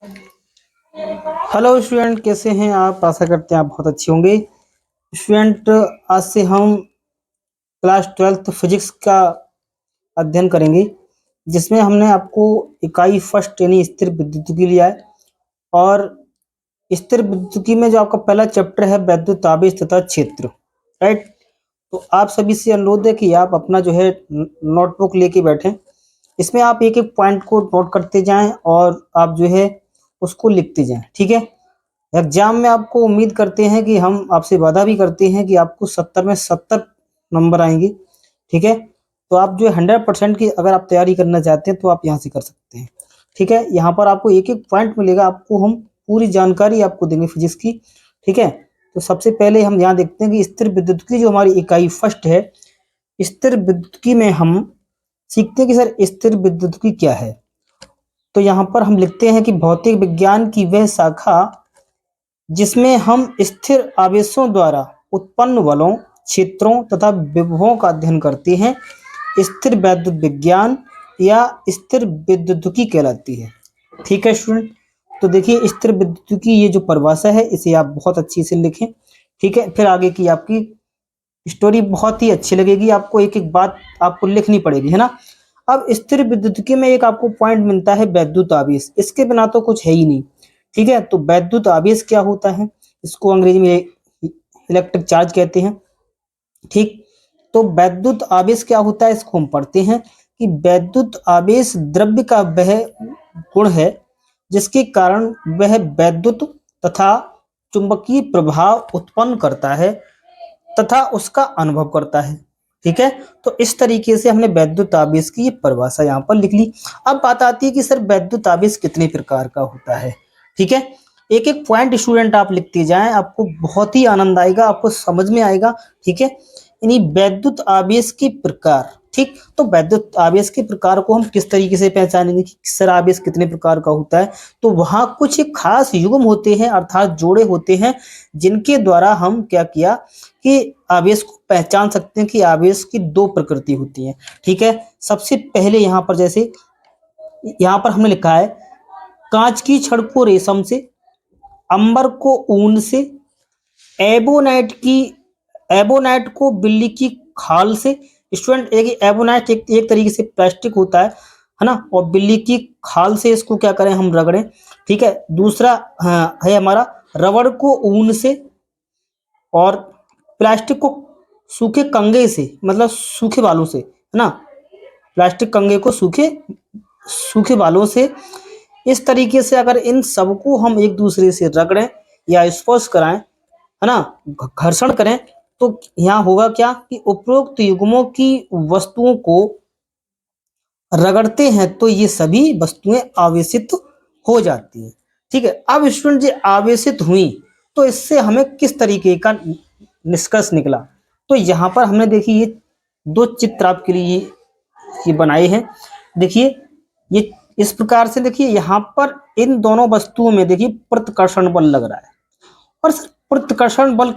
Hello student, कैसे हैं आप? आशा करते हैं आप बहुत अच्छे होंगे। स्टूडेंट, आज से हम क्लास 12th फिजिक्स का अध्ययन करेंगे, जिसमें हमने आपको इकाई फर्स्ट यानी स्थिर विद्युतिकी लिया है। और स्थिर विद्युतिकी में जो आपका पहला चैप्टर है वैद्युत आवेश तथा क्षेत्र, राइट। तो आप सभी से अनुरोध है कि आप अपना जो है नोटबुक लेके बैठें। इसमें आप एक एक पॉइंट को नोट करते जाएं और आप जो है उसको लिखते जाएं, ठीक है। एग्जाम में आपको उम्मीद करते हैं कि हम आपसे वादा भी करते हैं कि आपको 70 में 70 नंबर आएंगे, ठीक है। तो आप जो 100% की अगर आप तैयारी करना चाहते हैं तो आप यहाँ से कर सकते हैं, ठीक है। यहाँ पर आपको एक एक पॉइंट मिलेगा, आपको हम पूरी जानकारी आपको देंगे फिजिक्स की, ठीक है। तो सबसे पहले हम यहाँ देखते हैं कि स्थिर विद्युतिकी जो हमारी इकाई फर्स्ट है, स्थिर विद्युतिकी में हम सीखते हैं कि सर स्थिर विद्युतिकी क्या है। तो यहाँ पर हम लिखते हैं कि भौतिक विज्ञान की वह शाखा जिसमें हम स्थिर आवेशों द्वारा उत्पन्न बलों, क्षेत्रों तथा विभवों का अध्ययन करते हैं, स्थिर वैद्युत विज्ञान या स्थिर विद्युतिकी कहलाती है, ठीक है स्टूडेंट। तो देखिए स्थिर विद्युतिकी ये जो परिभाषा है इसे आप बहुत अच्छी से लिखें, ठीक है। फिर आगे की आपकी स्टोरी बहुत ही अच्छी लगेगी, आपको एक एक बात आपको लिखनी पड़ेगी, है ना। अब स्थिर विद्युतिकी में एक आपको पॉइंट मिलता है वैद्युत आवेश, इसके बिना तो कुछ है ही नहीं, ठीक है। तो वैद्युत आवेश क्या होता है, इसको अंग्रेजी में इलेक्ट्रिक चार्ज कहते हैं, ठीक। तो वैद्युत आवेश क्या होता है इसको हम पढ़ते हैं कि वैद्युत आवेश द्रव्य का वह गुण है जिसके कारण वह वैद्युत तथा चुंबकीय प्रभाव उत्पन्न करता है तथा उसका अनुभव करता है, ठीक है। तो इस तरीके से हमने वैद्युत आवेश की ये परिभाषा यहाँ पर लिख ली। अब बात आती है कि सर वैद्युत आवेश कितने प्रकार का होता है, ठीक है। एक एक पॉइंट स्टूडेंट आप लिखते जाएं, आपको बहुत ही आनंद आएगा, आपको समझ में आएगा, ठीक है। यानी वैद्युत आवेश के प्रकार, ठीक। तो वैद्युत आवेश के प्रकार को हम किस तरीके से पहचानेंगे कि सर आवेश कितने प्रकार का होता है। तो वहां कुछ खास युग्म होते हैं अर्थात जोड़े होते हैं जिनके द्वारा हम क्या किया कि आवेश को पहचान सकते हैं कि आवेश की दो प्रकृति होती है, ठीक है। सबसे पहले यहाँ पर जैसे यहाँ पर हमने लिखा है कांच की छड़ को रेशम से, अंबर को ऊन से, एबोनाइट को बिल्ली की खाल से। स्टूडेंट एक एबोनाइट एक तरीके से प्लास्टिक होता है ना, और बिल्ली की खाल से इसको क्या करें हम रगड़ें, ठीक है। दूसरा है हमारा रबड़ को ऊन से, और प्लास्टिक को सूखे कंगे से, मतलब सूखे बालों से, है ना। प्लास्टिक कंगे को सूखे सूखे बालों से। इस तरीके से अगर इन सबको हम एक दूसरे से रगड़ें या स्पर्श कराएं, है ना, घर्षण करें, तो यहाँ होगा क्या कि उपरोक्त युग्मों की वस्तुओं को रगड़ते हैं तो ये सभी वस्तुएं आवेशित हो जाती हैं, ठीक है। अब स्टूडेंट जी आवेशित हुई तो इससे हमें किस तरीके का निष्कर्ष निकला। तो यहाँ पर हमने देखिए ये दो चित्र आपके लिए ये बनाए हैं। देखिए ये इस प्रकार से, देखिए यहाँ पर इन दोनों वस्तुओं में देखिए प्रतिकर्षण बल लग रहा है। और प्रतिकर्षण बल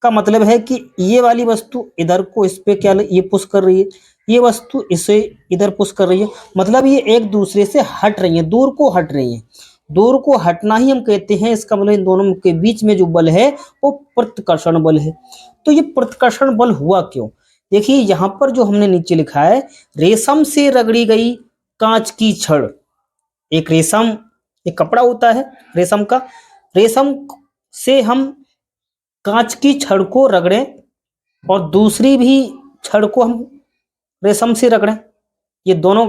का मतलब है कि ये वाली वस्तु इधर को इस पे क्या ये पुश कर रही है, ये वस्तु इसे इधर पुश कर रही है, मतलब ये एक दूसरे से हट रही है, दूर को हट रही है। दूर को हटना ही हम कहते हैं, इसका मतलब इन दोनों के बीच में जो बल है वो प्रतिकर्षण बल है। तो ये प्रतिकर्षण बल हुआ क्यों, देखिए यहाँ पर जो हमने नीचे लिखा है रेशम से रगड़ी गई कांच की छड़। एक रेशम, एक कपड़ा होता है रेशम का, रेशम से हम कांच की छड़ को रगड़ें और दूसरी भी छड़ को हम रेशम से रगड़ें। ये दोनों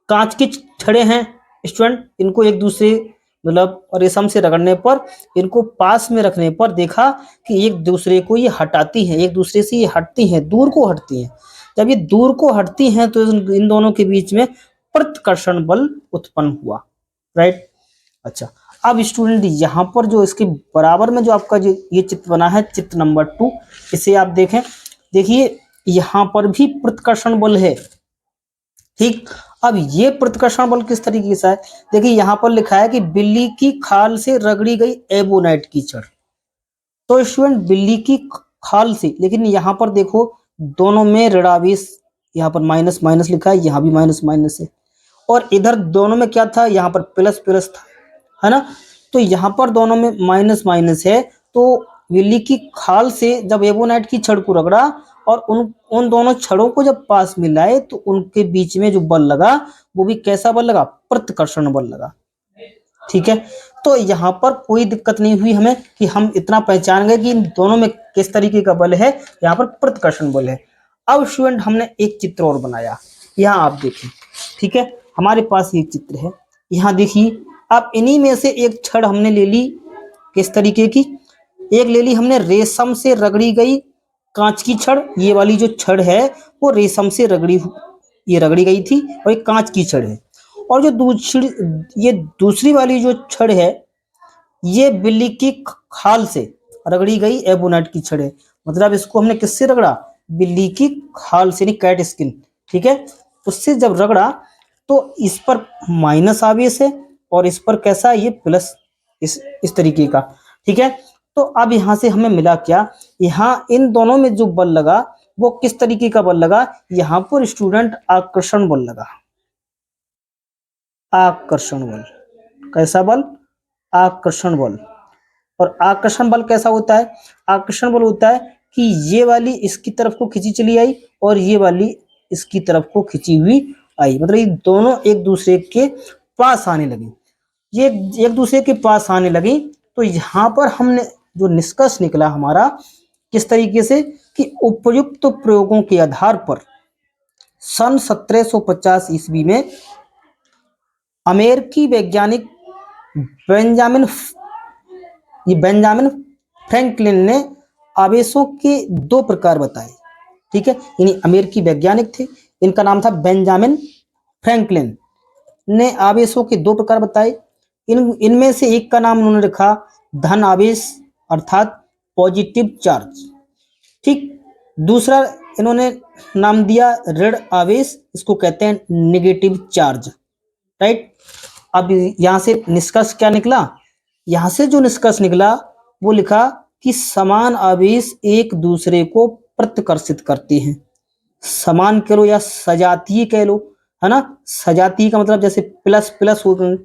कांच की छड़ें हैं स्टूडेंट, इनको एक दूसरे मतलब रेशम से रगड़ने पर, इनको पास में रखने पर देखा कि एक दूसरे को ये हटाती हैं, एक दूसरे से ये हटती हैं, दूर को हटती हैं। जब ये दूर को हटती हैं तो इन दोनों के बीच में प्रतिकर्षण बल उत्पन्न हुआ, राइट। अच्छा, अब स्टूडेंट यहाँ पर जो इसके बराबर में जो आपका जो ये चित्र बना है चित्र नंबर 2, इसे आप देखें। देखिए यहाँ पर भी प्रतिकर्षण बल है, ठीक। अब ये प्रतिकर्षण बल किस तरीके से है, देखिए यहाँ पर लिखा है कि बिल्ली की खाल से रगड़ी गई एबोनाइट की छड़। तो स्टूडेंट बिल्ली की खाल से, लेकिन यहाँ पर देखो दोनों में ऋणावेश, यहाँ पर माइनस माइनस लिखा है, यहाँ भी माइनस माइनस है, और इधर दोनों में क्या था, यहाँ पर प्लस प्लस था, है ना। तो यहाँ पर दोनों में माइनस माइनस है, तो बिल्ली की खाल से जब एबोनाइट की छड़ को रगड़ा और उन दोनों छड़ों को जब पास मिलाए तो उनके बीच में जो बल लगा वो भी कैसा बल लगा, प्रतिकर्षण बल लगा। ठीक है, तो यहाँ पर कोई दिक्कत नहीं हुई हमें कि हम इतना पहचान गए कि इन दोनों में किस तरीके का बल है, यहाँ पर प्रतिकर्षण बल है। अब स्टूडेंट हमने एक चित्र और बनाया, यहाँ आप देखें। ठीक है, हमारे पास ये चित्र है, यहाँ देखिए। अब इन्हीं में से एक छड़ हमने ले ली, किस तरीके की, एक ले ली हमने रेशम से रगड़ी गई कांच की छड़। ये वाली जो छड़ है वो रेशम से ये रगड़ी गई थी और एक कांच की छड़ है। और जो ये दूसरी वाली जो छड़ है ये बिल्ली की खाल से रगड़ी गई एबोनाइट की छड़ है। मतलब इसको हमने किससे रगड़ा, बिल्ली की खाल से, नहीं कैट स्किन। ठीक है, उससे जब रगड़ा तो इस पर माइनस आवेश है और इस पर कैसा, ये प्लस, इस तरीके का। ठीक है, तो अब यहां से हमें मिला क्या, यहाँ इन दोनों में जो बल लगा वो किस तरीके का बल लगा, यहाँ पर स्टूडेंट आकर्षण बल लगा। आकर्षण बल, कैसा बल, आकर्षण बल। और आकर्षण बल कैसा होता है, आकर्षण बल होता है कि ये वाली इसकी तरफ को खींची चली आई और ये वाली इसकी तरफ को खींची हुई आई। मतलब ये दोनों एक दूसरे के पास आने लगी, ये एक दूसरे के पास आने लगी। तो यहाँ पर हमने जो निष्कर्ष निकला हमारा, किस तरीके से कि उपयुक्त प्रयोगों के आधार पर सन 1750 ईस्वी में अमेरिकी वैज्ञानिक बेंजामिन फ्रैंकलिन ने आवेशों के दो प्रकार बताए। ठीक है, यानी अमेरिकी वैज्ञानिक थे, इनका नाम था बेंजामिन फ्रैंकलिन, ने आवेशों के दो प्रकार बताए। इनमें से एक का नाम उन्होंने रखा धन आवेश अर्थात पॉजिटिव चार्ज। ठीक, दूसरा इन्होंने नाम दिया ऋण आवेश, इसको कहते हैं नेगेटिव चार्ज। राइट, अब यहां से निष्कर्ष क्या निकला, यहां से जो निष्कर्ष निकला वो लिखा कि समान आवेश एक दूसरे को प्रतिकर्षित करते हैं। समान कह लो या सजातीय कह लो, है ना। सजातीय का मतलब जैसे प्लस प्लस हो गए,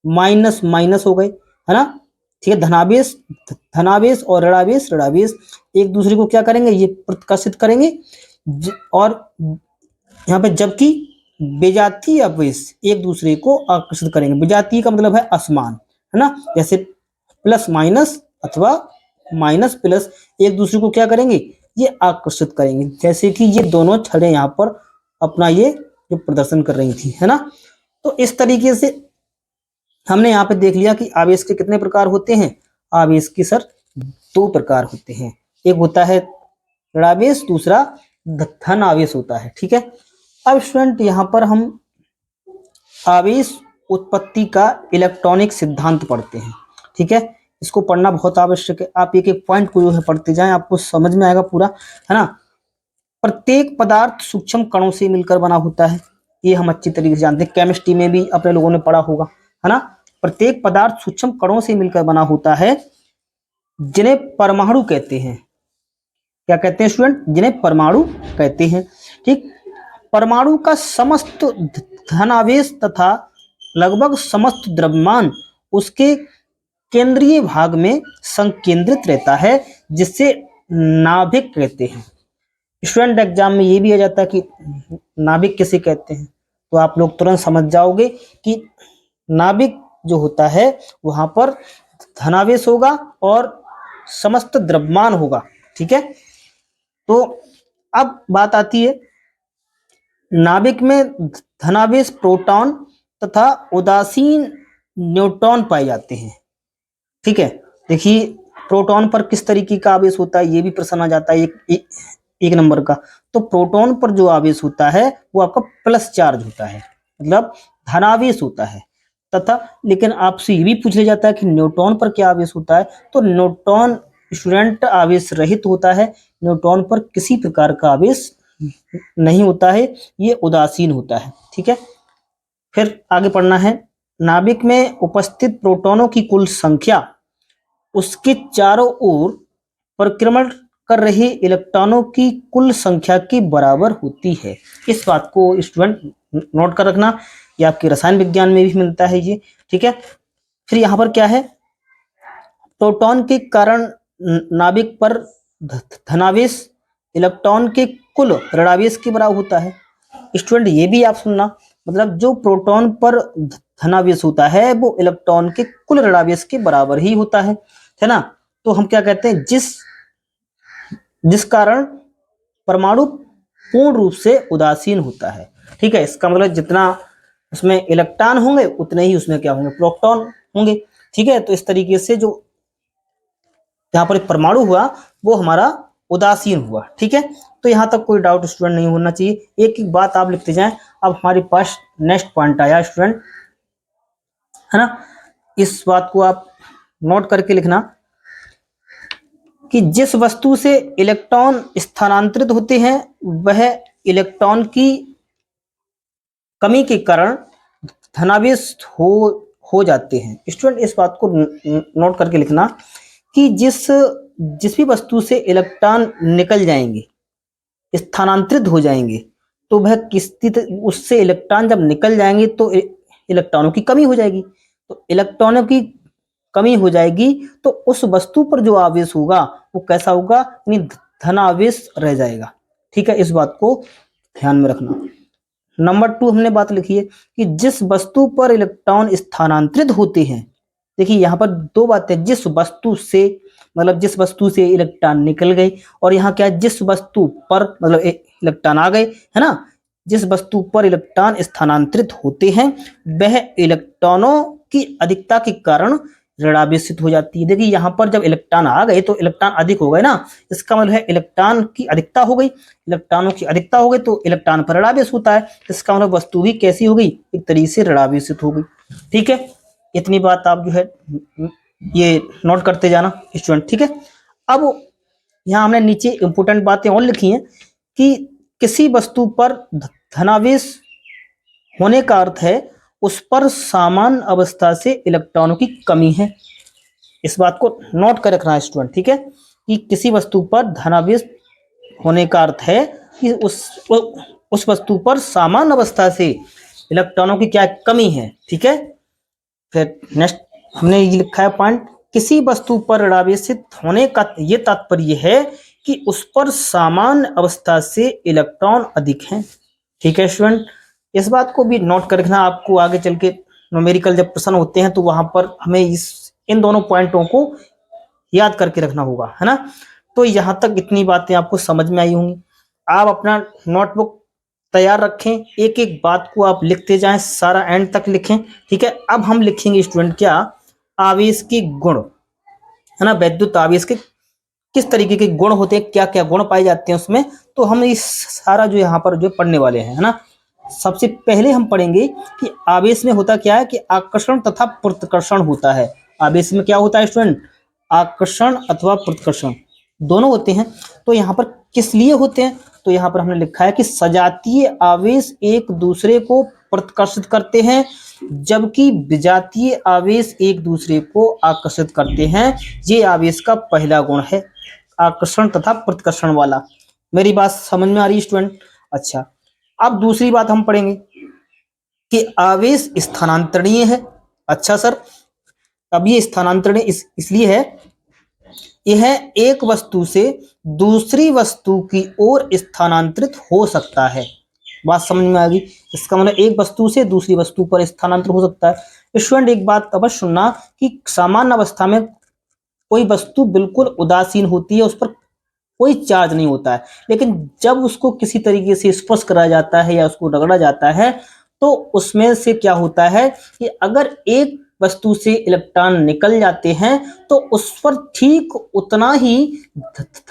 माइनस माइनस हो गए, है ना। ठीक है, धनावेश धनावेश और ऋणावेश ऋणावेश एक दूसरे को क्या करेंगे, ये प्रतिकर्षित करेंगे। और यहाँ पे जबकि विजातीय आवेश एक दूसरे को आकर्षित करेंगे। विजातीय का मतलब है असमान, है ना। जैसे प्लस माइनस अथवा माइनस प्लस एक दूसरे को क्या करेंगे, ये आकर्षित करेंगे। जैसे कि ये दोनों छड़ें यहाँ पर अपना ये जो प्रदर्शन कर रही थी, है ना। तो इस तरीके से हमने यहाँ पे देख लिया कि आवेश के कितने प्रकार होते हैं। आवेश के सर दो प्रकार होते हैं, एक होता है ऋणावेश, दूसरा धन आवेश होता है। ठीक है, अब स्टूडेंट यहाँ पर हम आवेश उत्पत्ति का इलेक्ट्रॉनिक सिद्धांत पढ़ते हैं। ठीक है, इसको पढ़ना बहुत आवश्यक है। आप एक एक पॉइंट को जो है पढ़ते जाएं, आपको समझ में आएगा पूरा, है ना। प्रत्येक पदार्थ सूक्ष्म कणों से मिलकर बना होता है, ये हम अच्छी तरीके से जानते हैं, केमिस्ट्री में भी अपने लोगों ने पढ़ा होगा, है ना। प्रत्येक पदार्थ सूक्ष्म कणों से मिलकर बना होता है, जिन्हें परमाणु कहते हैं। क्या कहते हैं स्टूडेंट, जिन्हें परमाणु कहते हैं। ठीक, परमाणु का समस्त धनावेश तथा लगभग समस्त द्रव्यमान उसके केंद्रीय भाग में संकेंद्रित रहता है, जिससे नाभिक कहते हैं। स्टूडेंट एग्जाम में ये भी आ जाता है कि नाभिक किसे कहते हैं, तो आप लोग तुरंत समझ जाओगे कि नाभिक जो होता है वहां पर धनावेश होगा और समस्त द्रव्यमान होगा। ठीक है, तो अब बात आती है नाभिक में धनावेश प्रोटॉन तथा उदासीन न्यूट्रॉन पाए जाते हैं। ठीक है, देखिए प्रोटॉन पर किस तरीके का आवेश होता है, ये भी प्रश्न आ जाता है एक नंबर का। तो प्रोटॉन पर जो आवेश होता है वो आपका प्लस चार्ज होता है, मतलब धनावेश होता है। तथा लेकिन आपसे ये भी पूछ लिया जाता है कि न्यूट्रॉन पर क्या आवेश होता है, तो न्यूट्रॉन स्टूडेंट आवेश रहित होता है। न्यूट्रॉन पर किसी प्रकार का आवेश नहीं होता है, ये उदासीन होता है। ठीक है, फिर आगे पढ़ना है। नाभिक में उपस्थित प्रोटॉनों की कुल संख्या उसके चारों ओर परिक्रमण कर रहे इलेक्ट्रॉनों की कुल संख्या के बराबर होती है। इस बात को स्टूडेंट नोट कर रखना, ये आपके रसायन विज्ञान में भी मिलता है ये। ठीक है, फिर यहाँ पर क्या है, प्रोटॉन के कारण नाभिक पर धनावेश इलेक्ट्रॉन के कुल ऋणावेश के बराबर होता है। स्टूडेंट ये भी आप सुनना, मतलब जो प्रोटॉन पर धनावेश होता है वो इलेक्ट्रॉन के कुल ऋणावेश के बराबर ही होता है ना। तो हम क्या कहते हैं, जिस कारण परमाणु पूर्ण रूप से उदासीन होता है। ठीक है, इसका मतलब जितना उसमें इलेक्ट्रॉन होंगे उतने ही उसमें क्या होंगे, प्रोटॉन होंगे। ठीक है, तो इस तरीके से जो यहाँ पर परमाणु हुआ वो हमारा उदासीन हुआ। ठीक है, तो यहाँ तक कोई डाउट स्टूडेंट नहीं होना चाहिए, एक एक बात आप लिखते जाएं। अब हमारे पास नेक्स्ट पॉइंट आया स्टूडेंट, है ना, इस बात को आप नोट करके लिखना कि जिस वस्तु से इलेक्ट्रॉन स्थानांतरित होते हैं वह इलेक्ट्रॉन की कमी के कारण धनावेश हो जाते हैं। स्टूडेंट इस बात को नोट करके लिखना कि जिस भी वस्तु से इलेक्ट्रॉन निकल जाएंगे, स्थानांतरित हो जाएंगे, तो वह उससे इलेक्ट्रॉन जब निकल जाएंगे तो इलेक्ट्रॉनों की कमी हो जाएगी। तो इलेक्ट्रॉनों की कमी हो जाएगी तो उस वस्तु पर जो आवेश होगा वो कैसा होगा, यानी धनावेश रह जाएगा। ठीक है, इस बात को ध्यान में रखना। नंबर 2 हमने बात लिखी है कि जिस वस्तु पर इलेक्ट्रॉन स्थानांतरित होते हैं। देखिए यहाँ पर दो बातें, जिस वस्तु से मतलब जिस वस्तु से इलेक्ट्रॉन निकल गए, और यहाँ क्या है, जिस वस्तु पर मतलब इलेक्ट्रॉन आ गए, है ना। जिस वस्तु पर इलेक्ट्रॉन स्थानांतरित होते हैं वह इलेक्ट्रॉनों की अधिकता के कारण ऋणावेशित हो जाती है। देखिए यहाँ पर जब इलेक्ट्रॉन आ गए तो इलेक्ट्रॉन अधिक हो गए ना, इसका मतलब है इलेक्ट्रॉन की अधिकता हो गई। इलेक्ट्रॉनों की अधिकता हो गई तो इलेक्ट्रॉन पर ऋणावेश होता है, इसका मतलब वस्तु भी कैसी हो गई, एक तरीके से ऋणावेशित हो गई। ठीक है, इतनी बात आप जो है ये नोट करते जाना स्टूडेंट। ठीक है, अब यहाँ हमने नीचे इंपोर्टेंट बातें और लिखी हैं कि किसी वस्तु पर धनावेश होने का अर्थ है उस पर समान अवस्था से इलेक्ट्रॉनों की कमी है। इस बात को नोट कर रखना है स्टूडेंट। ठीक है, कि किसी वस्तु पर धनावेश होने का अर्थ है कि उस वस्तु पर समान अवस्था से इलेक्ट्रॉनों की क्या कमी है। ठीक है, फिर नेक्स्ट हमने ये लिखा है पॉइंट, किसी वस्तु पर ऋणावेशित होने का ये तात्पर्य है कि उस पर समान अवस्था से इलेक्ट्रॉन अधिक हैं। ठीक है स्टूडेंट, इस बात को भी नोट कर रखना, आपको आगे चल के न्यूमेरिकल जब प्रश्न होते हैं तो वहां पर हमें इन दोनों पॉइंटों को याद करके रखना होगा, है ना। तो यहां तक इतनी बातें आपको समझ में आई होंगी। आप अपना नोटबुक तैयार रखें, एक एक बात को आप लिखते जाएं, सारा एंड तक लिखें। ठीक है, अब हम लिखेंगे स्टूडेंट क्या, आवेश के गुण, है ना। वैद्युत आवेश के किस तरीके के गुण होते हैं, क्या क्या गुण पाए जाते हैं उसमें, तो हम इस सारा जो यहाँ पर जो पढ़ने वाले हैं, है ना। सबसे पहले हम पढ़ेंगे कि आवेश में होता क्या है कि आकर्षण तथा प्रतिकर्षण होता है। आवेश में क्या होता है स्टूडेंट, आकर्षण अथवा प्रतिकर्षण दोनों होते हैं। तो यहाँ पर किस लिए होते हैं, तो यहाँ पर हमने लिखा है कि सजातीय आवेश एक दूसरे को प्रतिकर्षित करते हैं जबकि विजातीय आवेश एक दूसरे को आकर्षित करते हैं। ये आवेश का पहला गुण है, आकर्षण तथा प्रतिकर्षण वाला। मेरी बात समझ में आ रही है स्टूडेंट। अच्छा, अब दूसरी बात हम पढ़ेंगे कि आवेश स्थानांतरणीय है। अच्छा सर, अब ये स्थानांतरणीय इसलिए है, यह एक वस्तु से दूसरी वस्तु की ओर स्थानांतरित हो सकता है। बात समझ में आ गई, इसका मतलब एक वस्तु से दूसरी वस्तु पर स्थानांतरित हो सकता है। स्टूडेंट एक बात अवश्य सुनना कि सामान्य अवस्था में कोई वस्तु बिल्कुल उदासीन होती है, उस पर कोई चार्ज नहीं होता है, लेकिन जब उसको किसी तरीके से स्पर्श करा जाता है या उसको रगड़ा जाता है तो उसमें से क्या होता है कि अगर एक वस्तु से इलेक्ट्रॉन निकल जाते हैं तो उस पर ठीक उतना ही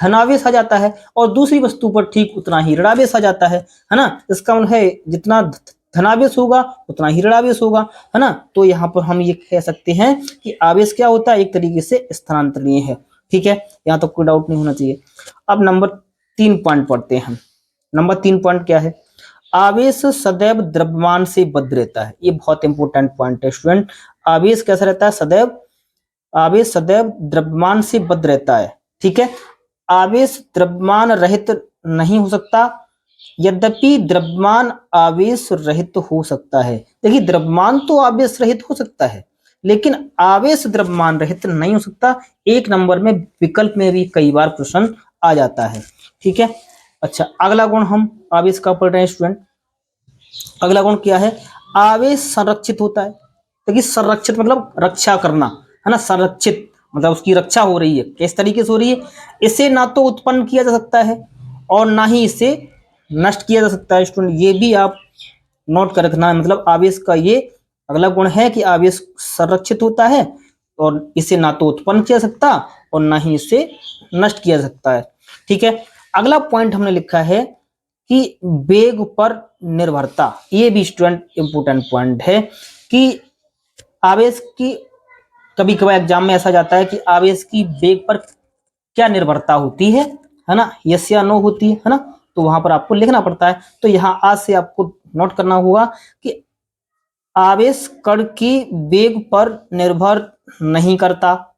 धनावेश आ जाता है और दूसरी वस्तु पर ठीक उतना ही ऋणावेश आ जाता है ना। इसका मतलब है जितना धनावेश होगा उतना ही ऋणावेश होगा, है ना। तो यहाँ पर हम ये कह सकते हैं कि आवेश क्या होता है, एक तरीके से स्थानांतरणीय है। ठीक है, यहाँ तो कोई डाउट नहीं होना चाहिए। अब नंबर 3 पॉइंट पढ़ते हैं हम। नंबर 3 पॉइंट क्या है, आवेश सदैव द्रव्यमान से बद्ध रहता है। ये बहुत इंपॉर्टेंट पॉइंट है स्टूडेंट। आवेश कैसा रहता है, सदैव, आवेश सदैव द्रव्यमान से बद्ध रहता है। ठीक है, आवेश द्रव्यमान रहित नहीं हो सकता, यद्यपि द्रव्यमान आवेश रहित हो सकता है। देखिए द्रव्यमान तो आवेश रहित हो सकता है, लेकिन आवेश द्रव्यमान रहित नहीं हो सकता। एक नंबर में विकल्प में भी कई बार प्रश्न आ जाता है। ठीक है, अच्छा अगला गुण हम आवेश का पढ़ रहे हैं स्टूडेंट। अगला गुण क्या है? आवेश संरक्षित होता है। देखिए संरक्षित मतलब रक्षा करना, है ना। संरक्षित मतलब उसकी रक्षा हो रही है। किस तरीके से हो रही है? इसे ना तो उत्पन्न किया जा सकता है और ना ही इसे नष्ट किया जा सकता है। स्टूडेंट ये भी आप नोट कर रखना है। मतलब आवेश का ये अगला गुण है कि आवेश संरक्षित होता है और इसे ना तो उत्पन्न किया जा सकता और ना ही इसे नष्ट किया जा सकता है। ठीक है, अगला पॉइंट हमने लिखा है कि वेग पर निर्भरता। ये भी स्टूडेंट इंपोर्टेंट पॉइंट है कि आवेश की, कभी कभार एग्जाम में ऐसा जाता है कि आवेश की वेग पर क्या निर्भरता होती है ना, यस या नो होती है ना, तो वहां पर आपको लिखना पड़ता है। तो यहाँ आज से आपको नोट करना होगा कि आवेश कण की वेग पर निर्भर नहीं करता।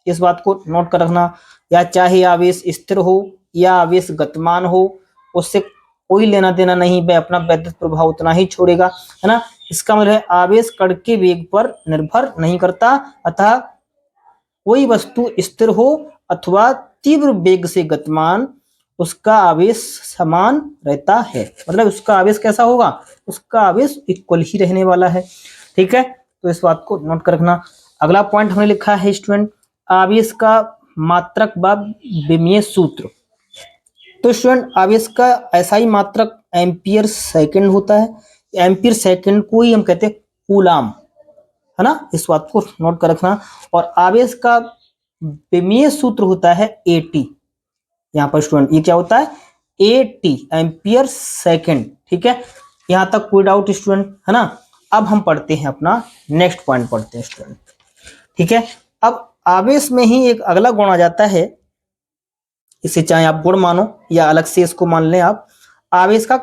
इस बात को नोट कर रखना। या चाहे आवेश स्थिर हो या आवेश गतिमान हो, उससे कोई लेना देना नहीं, वह अपना वैद्युत प्रभाव उतना ही छोड़ेगा, है ना। इसका मतलब है आवेश कण के वेग पर निर्भर नहीं करता, अतः कोई वस्तु स्थिर हो अथवा तीव्र वेग से गतिमान, उसका आवेश समान रहता है। मतलब उसका आवेश कैसा होगा? उसका आवेश इक्वल ही रहने वाला है। ठीक है, तो इस बात को नोट कर रखना। अगला पॉइंट हमने लिखा है स्टूडेंट, आवेश का मात्रक व विमीय सूत्र। तो स्टूडेंट आवेश का ऐसा ही मात्रक एम्पियर सेकंड होता है। एम्पियर सेकंड को ही हम कहते हैं कूलाम, है ना। इस बात को नोट कर रखना। और आवेश का विमीय सूत्र होता है एटी। यहाँ पर स्टूडेंट ये क्या होता है? Eighty ampere second. ठीक है, यहां तक कोई डाउट स्टूडेंट, है ना। अब हम पढ़ते हैं अपना नेक्स्ट पॉइंट पढ़ते हैं स्टूडेंट। ठीक है, अब आवेश में ही एक अगला गुण आ जाता है, इसे चाहे आप गुण मानो या अलग से इसको मान लें आप। आवेश का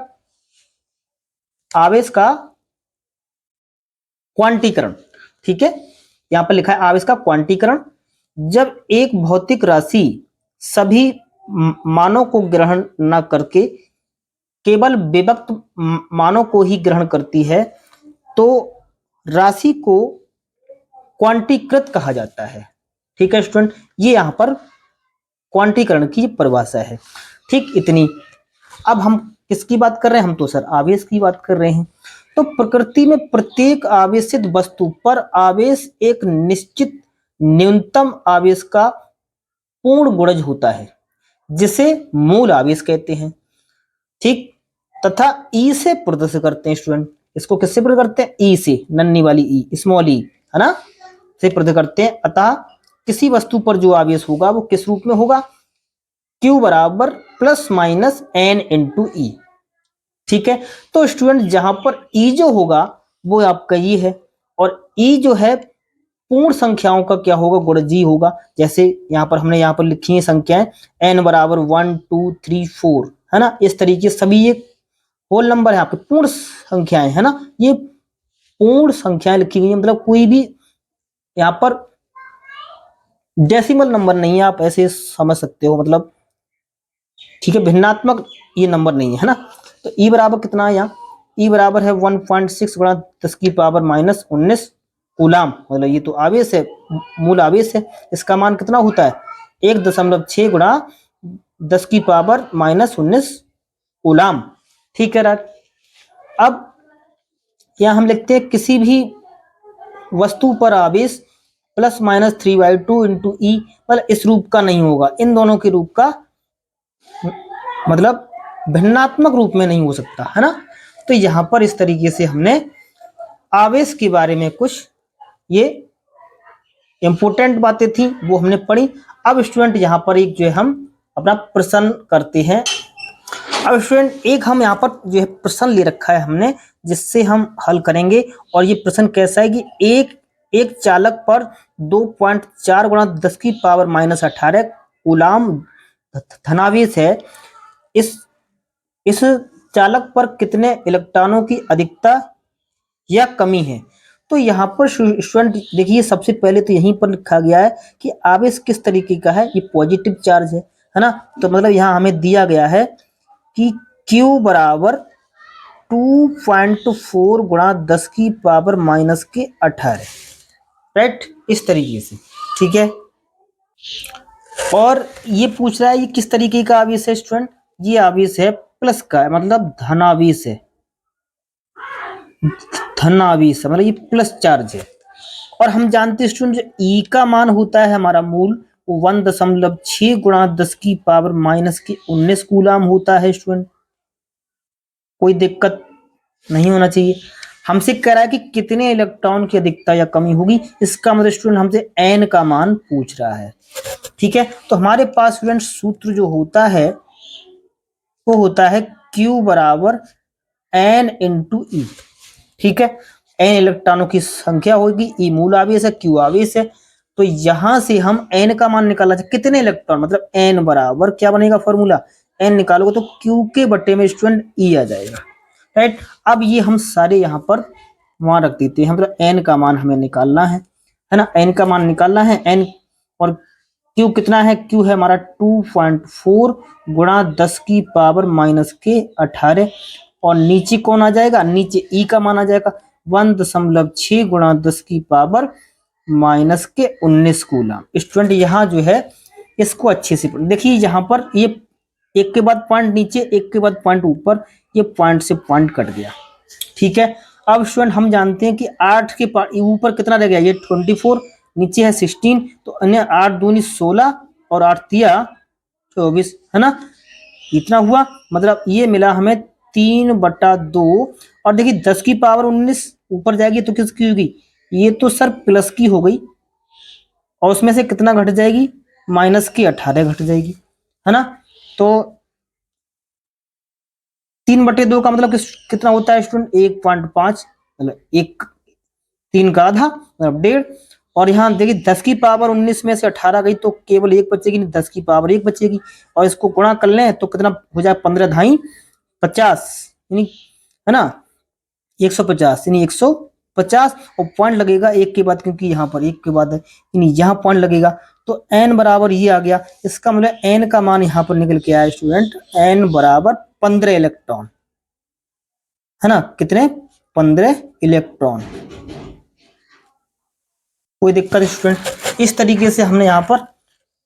क्वांटीकरण। ठीक है, यहां पर लिखा है आवेश का क्वांटीकरण। जब एक भौतिक राशि सभी मानों को ग्रहण न करके केवल विभक्त मानों को ही ग्रहण करती है, तो राशि को क्वांटीकृत कहा जाता है। ठीक है स्टूडेंट, ये यहां पर क्वांटीकरण की परिभाषा है। ठीक इतनी। अब हम किसकी बात कर रहे हैं? हम तो सर आवेश की बात कर रहे हैं। तो प्रकृति में प्रत्येक आवेशित वस्तु पर आवेश एक निश्चित न्यूनतम आवेश का पूर्ण गुणज होता है, जिसे मूल आवेश कहते हैं। ठीक, तथा ई से प्रदर्शित करते हैं स्टूडेंट। इसको किससे प्रदर्शित करते हैं? ई से, नन्ही वाली ई, स्मॉल ई, है ना, से प्रदर्शित करते हैं। अतः किसी वस्तु पर जो आवेश होगा वो किस रूप में होगा? Q बराबर प्लस माइनस एन इंटू ई। ठीक है, तो स्टूडेंट जहां पर E जो होगा वो आपका ये है, और E जो है पूर्ण संख्याओं का क्या होगा? गुणजी होगा। जैसे यहाँ पर हमने यहाँ पर लिखी है संख्याएं, n बराबर 1 2 3 4, है ना। इस तरीके सभी ये होल नंबर है, आपके पूर्ण संख्याएं, है ना। ये पूर्ण संख्याएं लिखी गई है, मतलब कोई भी यहाँ पर डेसिमल नंबर नहीं है, आप ऐसे समझ सकते हो, मतलब ठीक है, भिन्नात्मक ये नंबर नहीं है ना। तो ई बराबर कितना है यहाँ? ई बराबर है 1.6 गुणा 10 की पावर माइनस 19 कूलाम। मतलब ये तो आवेश है, मूल आवेश है। इसका मान कितना होता है? 1.6 गुणा 10 की पावर माइनस 19 कूलाम। ठीक है राज। अब यहाँ हम लिखते हैं किसी भी वस्तु पर आवेश प्लस माइनस 3/2 इंटू ई, मतलब इस रूप का नहीं होगा, इन दोनों के रूप का, मतलब भिन्नात्मक रूप में नहीं हो सकता, है ना। तो यहां पर इस तरीके से हमने आवेश के बारे में कुछ ये इंपोर्टेंट बातें थी वो हमने पढ़ी। अब स्टूडेंट यहां पर एक जो है हम अपना प्रश्न करते हैं। अब स्टूडेंट एक हम यहाँ पर जो है प्रश्न ले रखा है हमने, जिससे हम हल करेंगे। और ये प्रश्न कैसा है कि एक चालक पर 2.4 गुणा 10 की पावर माइनस 18 कूलाम धनावेश है। इस चालक पर कितने इलेक्ट्रॉनों की अधिकता या कमी है? तो यहाँ पर स्टूडेंट देखिए, सबसे पहले तो यहीं पर लिखा गया है कि आवेश किस तरीके का है, ये पॉजिटिव चार्ज है ना। तो मतलब यहाँ हमें दिया गया है कि Q बराबर 2.4 गुणा 10 की पावर माइनस के 18। राइट, इस तरीके से। ठीक है, और ये पूछ रहा है ये किस तरीके का आवेश है स्टूडेंट, ये आवेश है प्लस का है, मतलब धनावेश है, धनावेश है, मतलब ये प्लस चार्ज है। और हम जानते हैं स्टूडेंट जो ई का मान होता है हमारा मूल, वो 1.6 गुणा 10 की पावर माइनस के 19 कूलाम होता है स्टूडेंट। कोई दिक्कत नहीं होना चाहिए। हमसे कह रहा है कि कितने इलेक्ट्रॉन की अधिकता या कमी होगी, इसका मतलब स्टूडेंट हमसे एन का मान पूछ रहा है। ठीक है, तो हमारे पास स्टूडेंट सूत्र जो होता है वो होता है Q बराबर एन इंटू ई। ठीक है, एन इलेक्ट्रॉनों की संख्या होगी, ई मूल आवेश है, क्यू आवेश है। तो यहां से हम एन का मान निकालना चाहिए, कितने इलेक्ट्रॉन, मतलब एन बराबर क्या बनेगा फॉर्मूला, एन निकालोगे तो क्यू के बटे में स्टूडेंट ई आ जाएगा। राइट, अब ये हम सारे यहाँ पर वहां रख देते हैं, मतलब एन का मान हमें निकालना है ना, एन का मान निकालना है। एन और क्यू कितना है, क्यू है हमारा 2.4 गुणा 10 की पावर माइनस के 18, और नीचे कौन आ जाएगा, नीचे ई का मान आ जाएगा 1.6 गुणा 10 की पावर माइनस के 19 कूलम। स्टूडेंट यहाँ जो है इसको अच्छे से देखिए, यहाँ पर ये एक के बाद पॉइंट नीचे, एक के बाद पॉइंट ऊपर, ये पॉइंट से पॉइंट कट गया। ठीक है, अब स्टूडेंट हम जानते हैं कि 8 के ऊपर कितना रह गया, ये 24, नीचे है 16, तो अन्य 8 दूनी 16 और 8 तिया 24, है ना, इतना हुआ। मतलब ये मिला हमें 3/2। और देखिए 10 की पावर 19 ऊपर जाएगी तो किसकी होगी, ये तो सर प्लस की हो गई, और उसमें से कितना घट जाएगी, माइनस की 18 घट जाएगी, है ना। तो 3/2 का मतलब कितना होता है स्टूडेंट, 1.5, मतलब एक 3 का आधा मतलब 1.5। और यहाँ देखिए 10 की पावर 19 में से 18 गई तो केवल एक बचेगी, नहीं 10 की पावर 1 बचेगी, और इसको गुणा कर लें तो कितना हो जाए, 15 धाई 50, यानी है ना 150, यानी 150, और पॉइंट लगेगा एक के बाद, क्योंकि यहाँ पर एक के बाद है, यानी यहाँ पॉइंट लगेगा। तो एन बराबर ये आ गया, इसका मतलब एन का मान यहाँ पर निकल के आया स्टूडेंट, एन बराबर 15 इलेक्ट्रॉन, है ना, कितने, 15 इलेक्ट्रॉन। कोई दिक्कत स्टूडेंट, इस तरीके से हमने यहाँ पर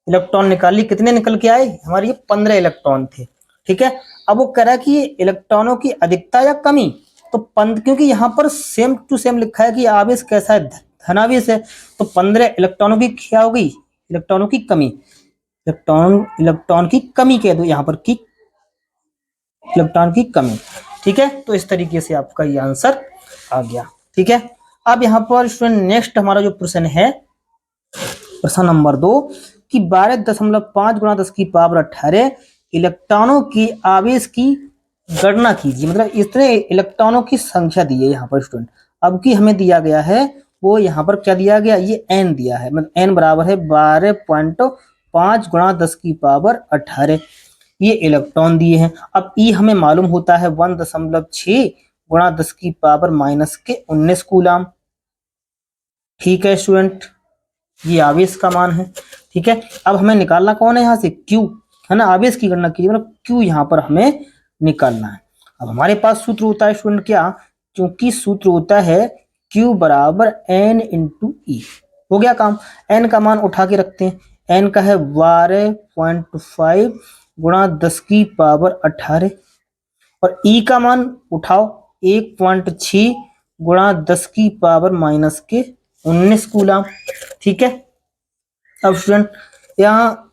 इलेक्ट्रॉन निकाली, कितने निकल के आए हमारे, ये 15 इलेक्ट्रॉन थे। ठीक है, अब वो कह रहा है कि इलेक्ट्रॉनों की अधिकता या कमी, तो क्योंकि यहाँ पर सेम टू सेम लिखा है कि आवेश कैसा है, धनावेश है, तो 15 इलेक्ट्रॉनों की क्या होगी, इलेक्ट्रॉनों की कमी, इलेक्ट्रॉन की कमी कह दो यहाँ पर, की इलेक्ट्रॉन की कमी। ठीक है, तो इस तरीके से आपका ये आंसर आ गया। ठीक है, अब यहाँ पर स्टूडेंट नेक्स्ट हमारा जो प्रश्न है, प्रश्न नंबर 2, कि 12.5 गुणा 10 की पावर 18 इलेक्ट्रॉनों की आवेश की गणना कीजिए। मतलब इतने इलेक्ट्रॉनों की संख्या दी है यहाँ पर स्टूडेंट। अब की हमें दिया गया है वो यहाँ पर क्या दिया गया, ये एन दिया है, मतलब एन बराबर है 12.5 गुणा 10 की पावर 18, ये इलेक्ट्रॉन दिए हैं। अब ई हमें मालूम होता है 1.6 गुणा 10 की पावर माइनस के 19 कूलाम। ठीक है स्टूडेंट, ये आवेश का मान है। ठीक है, अब हमें निकालना कौन है, यहाँ से क्यू, है ना, आवेश की गणना कीजिए, मतलब क्यू यहाँ पर हमें निकालना है। अब हमारे पास सूत्र होता है स्टूडेंट क्या, क्योंकि सूत्र होता है क्यू बराबर एन इंटू ई। हो गया काम, एन का मान उठा के रखते हैं, एन का है 12.5 गुणा 10 की पावर 18, और ई का मान उठाओ 1.6 गुणा 10 की पावर माइनस के 19 कूलाम। ठीक है, अब स्टूडेंट यहाँ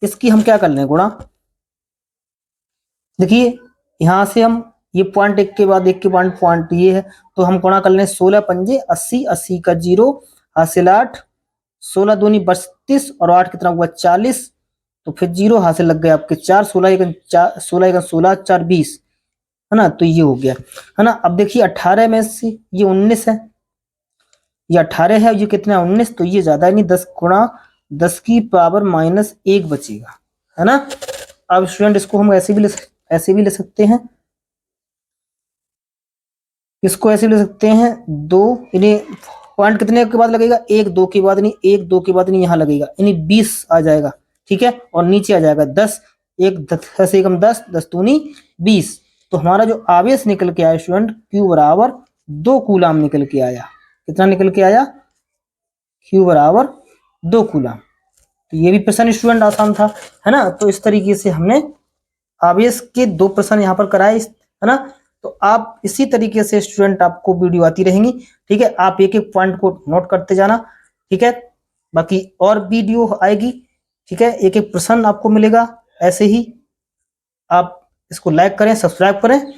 इसकी हम क्या कर लें, गुणा। देखिए यहां से हम ये पॉइंट एक के बाद एक के बाद पॉइंट ये है, तो हम गुणा कर लें, 16 पंजे 80, 80 का 0 हासिल 8, 16 दूनी 32 और 8 कितना हुआ 40, तो फिर 0 हासिल लग गए आपके 4, 16 1 4, 16 1 16 4 20, है ना, तो ये हो गया, है ना। अब देखिए 18 में से ये 19 है, ये 18 है, ये कितना है 19, तो ये ज्यादा नहीं, 10 गुणा 10 की पावर माइनस 1 बचेगा, है ना। अब स्टूडेंट इसको हम ऐसे भी ले सकते हैं, इसको ऐसे ले सकते हैं 2, यानी पॉइंट कितने के बाद लगेगा, 1 2 के बाद नहीं, 1 2 के बाद नहीं, यहाँ लगेगा, यानी 20 आ जाएगा। ठीक है, और नीचे आ जाएगा 10, 1 10 एकम 10, 10 दूनी 20, तो हमारा जो आवेश निकल के आया स्टूडेंट, क्यू बराबर 2 कूलाम निकल के आया। कितना निकल के आया, Q बराबर 2 कूलम। तो ये भी प्रश्न स्टूडेंट आसान था, है ना। तो इस तरीके से हमने आवेश के 2 प्रश्न यहाँ पर कराए, है ना। तो आप इसी तरीके से स्टूडेंट आपको वीडियो आती रहेंगी, ठीक है। आप एक एक पॉइंट को नोट करते जाना, ठीक है। बाकी और वीडियो आएगी, ठीक है। एक एक प्रश्न आपको मिलेगा ऐसे ही। आप इसको लाइक करें, सब्सक्राइब करें।